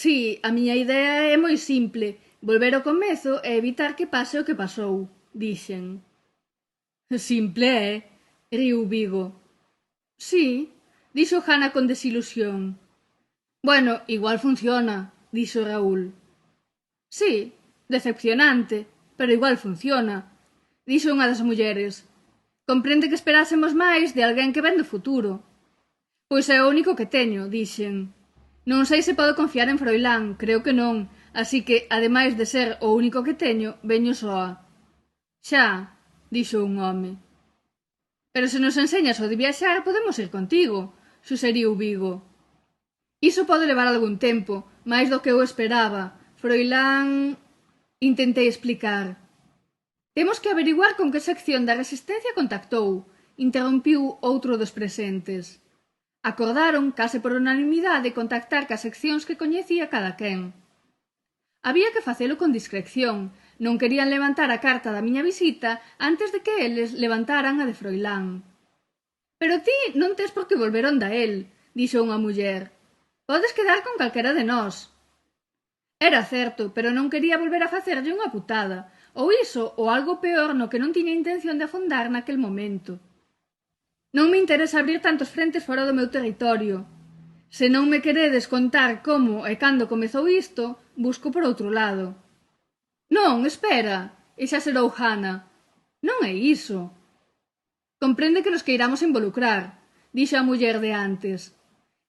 Si, a miña idea é moi simple, volver ao comezo e evitar que pase o que pasou, dixen. Simple é, riu Vigo. Si, dixo Jana con desilusión. Bueno, igual funciona, dixo Raúl. Si, decepcionante, pero igual funciona, dixo unha das mulleres. Comprende que esperásemos máis de alguén que ven do futuro. Pois é o único que teño, dixen. Non sei se podo confiar en Froilán, creo que non, así que, ademais de ser o único que teño, veño soa. Xa, dixo un home. Pero se nos enseñas o de viaxar, podemos ir contigo, suxeriu Vigo. Iso pode levar algún tempo, máis do que eu esperaba. Froilán... Intentei explicar. Temos que averiguar con que sección da Resistencia contactou, interrompiu outro dos presentes. Acordaron, case por unanimidade, contactar cas seccións que coñecía cada quen. Había que facelo con discreción, non querían levantar a carta da miña visita antes de que eles levantaran a de Froilán. Pero ti non tes por que volver onda el, dixo unha muller. Podes quedar con calquera de nós. Era certo, pero non quería volver a facerlle unha putada, ou iso, ou algo peor no que non tiña intención de afondar naquel momento. Non me interesa abrir tantos frentes fora do meu territorio. Se non me queredes contar como e cando comezou isto, busco por outro lado. Non, espera, exagerou Jana. Non é iso. Comprende que nos queiramos involucrar, dixo a muller de antes.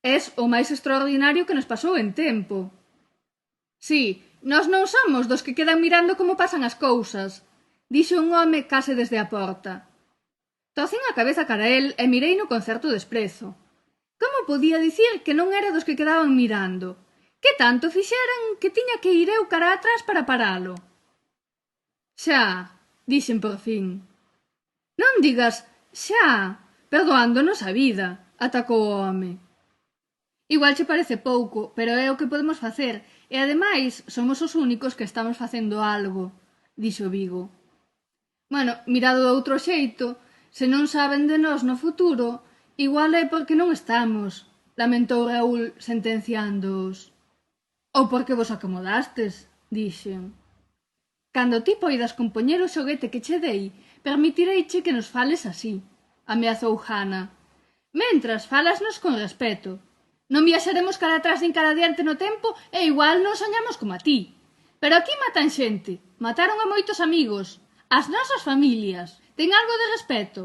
Es o máis extraordinario que nos pasou en tempo. Si, nós non somos dos que quedan mirando como pasan as cousas, dixo un home case desde a porta. Tocín a cabeza cara a el e mirei no con certo desprezo. Como podía dicir que non era dos que quedaban mirando? Que tanto fixeran que tiña que ir eu cara atrás para paralo? Xa, dixen por fin. Non digas xa, perdoándonos a vida, atacou o home. Igual che parece pouco, pero é o que podemos facer, e ademais somos os únicos que estamos facendo algo, dixo Vigo. Bueno, mirado de outro xeito, se non saben de nós no futuro, igual é porque non estamos, lamentou Raúl sentenciándoos. Ou porque vos acomodastes, dixen. Cando ti poidas compoñer o xoguete que che dei, permitireiche que nos fales así, ameazou Jana. Mentras, falasnos con respeto. Non viaxaremos cara atrás nin cara adiante no tempo e igual non soñamos como a ti. Pero aquí matan xente, mataron a moitos amigos, as nosas familias. Ten algo de respeto?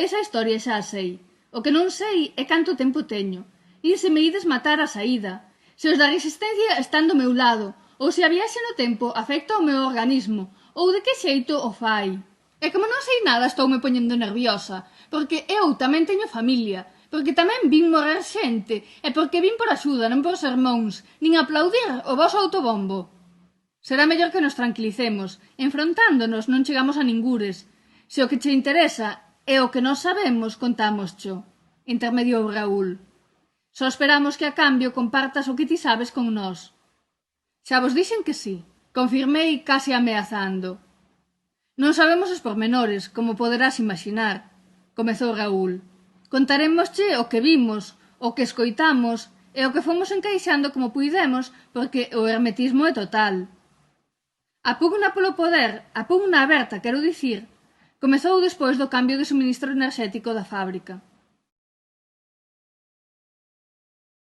Esa historia xa a sei. O que non sei é canto tempo teño. E se me ides matar a saída. Se os da Resistencia están do meu lado, ou se a viaxe no tempo afecta o meu organismo, ou de que xeito o fai. E como non sei nada estoume poñendo nerviosa, porque eu tamén teño familia, porque tamén vin morrer xente, e porque vin por axuda, non por sermóns, nin aplaudir o voso autobombo. Será mellor que nos tranquilicemos, enfrontándonos non chegamos a ningures. Se o que che interesa é o que nós sabemos, contámoscho, intermediou Raúl. Só esperamos que a cambio compartas o que ti sabes con nós. Xa vos dixen que sí, confirmei case ameazando. Non sabemos os pormenores, como poderás imaginar, comezou Raúl. Contarémosche o que vimos, o que escoitamos e o que fomos encaixando como puidemos, porque o hermetismo é total. A pugna polo poder, a pugna aberta, quero dicir, comezou despois do cambio de suministro enerxético da fábrica.